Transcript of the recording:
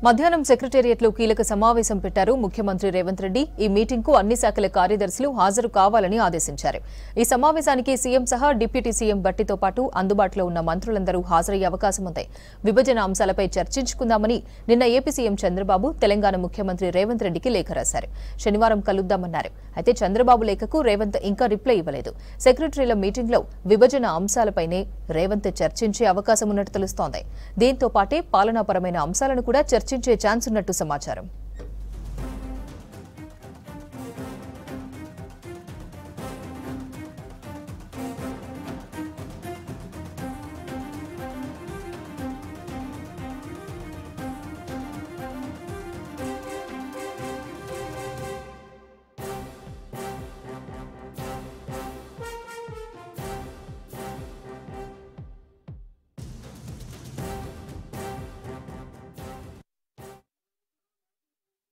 మధ్యాహ్నం సెక్రటేరియట్లో కీలక సమావేశం పెట్టారు ముఖ్యమంత్రి రేవంత్ రెడ్డి. ఈ మీటింగ్కు అన్ని శాఖల కార్యదర్శులు హాజరు కావాలని ఆదేశించారు. ఈ సమావేశానికి సీఎం సహా డిప్యూటీ సీఎం బట్టితో పాటు అందుబాటులో ఉన్న మంత్రులందరూ హాజరయ్యే అవకాశం ఉంది. విభజన అంశాలపై చర్చించుకుందామని నిన్న ఏపీ సీఎం చంద్రబాబు తెలంగాణ ముఖ్యమంత్రి రేవంత్ రెడ్డికి లేఖ రాశారు. శనివారం కలుద్దామన్నారు. అయితే చంద్రబాబు లేఖకు రేవంత్ ఇంకా రిప్లై ఇవ్వలేదు. సెక్రటరీల మీటింగ్లో విభజన అంశాలపైనే రేవంత్ చర్చించే అవకాశం ఉన్నట్టు తెలుస్తోంది. దీంతో పాటే పాలనాపరమైన అంశాలను కూడా చర్చించే ఛాన్స్ ఉన్నట్టు సమాచారం.